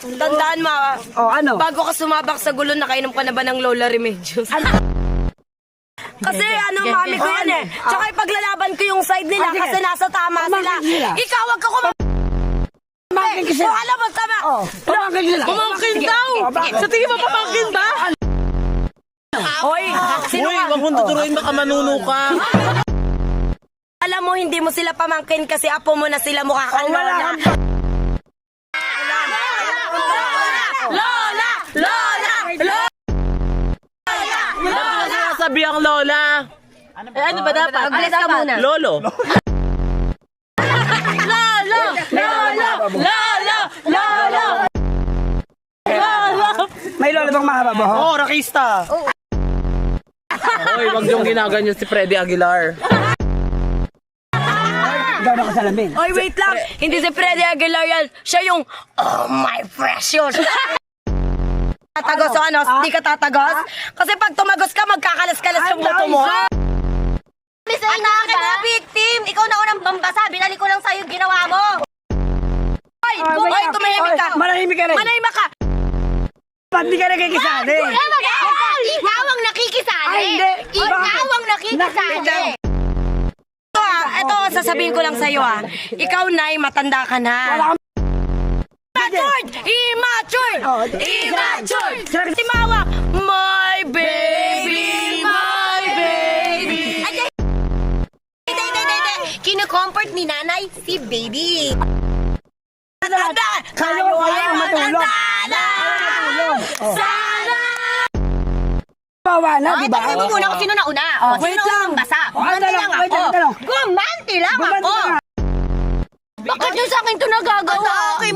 Tandaan mo, ano? bago ka sumabak sa gulo, nakainom ka na ba ng Lola Remedios? Kasi mami ko yan eh. Tsaka ipaglalaban ko yung side nila kasi nasa tama sila. Ikaw, wag ka Pamangkin ka sila. alam mo, tama. Pamangkin sila. Pamangkin daw! Sa tingin mo, pamangkin ba? Hoy, sino Uy, ka? wag mong tuturuin, baka manuno ka. Alam mo, hindi mo sila pamangkin kasi apo mo na sila mukha kang Lola. Lola! Lola! Lola! Sabi ang lola. Ano ba dapat? Alis ka muna. Lolo. Lolo! Lolo! Lolo! Lolo! Lolo! May lolo bang mahaba buhok? Oo, rakista. Hoy, wag yung ginaganyan si Freddy Aguilar. Ikaw na kasalamin. Oy, wait lang. Hindi si Freddy Aguilar yan. Siya yung, oh my precious. Tatagos o ano? Hindi ka tatagos? Kasi pag tumagos ka, magkakalas-kalas yung buto mo. Miss, ay akin na victim! Ikaw na unang bambasa, binalik ko lang sa'yo yung ginawa mo! Oy, tumahimik ka. Manahimik ka rin. Manahimik ka. Ba't di ka nakikisali? Ikaw ang nakikisali! Ay, hindi. Ikaw ang nakikisali! Ito, sasabihin ko lang sa'yo Ikaw, Nay, matanda ka na. Immature! Immature! Immature! Timawak! My baby! My baby! Hindi. Kino-comfort ni nanay si baby. Kayo ay matulog. Sana! Bawa na, di ba? Tanongin mo muna kung sino na una. Wait Sino lang. unang basa? Wait lang, Gumanti lang ako. Bumati ka nga. Bakit nyo sa akin ito nagagawa? Okay,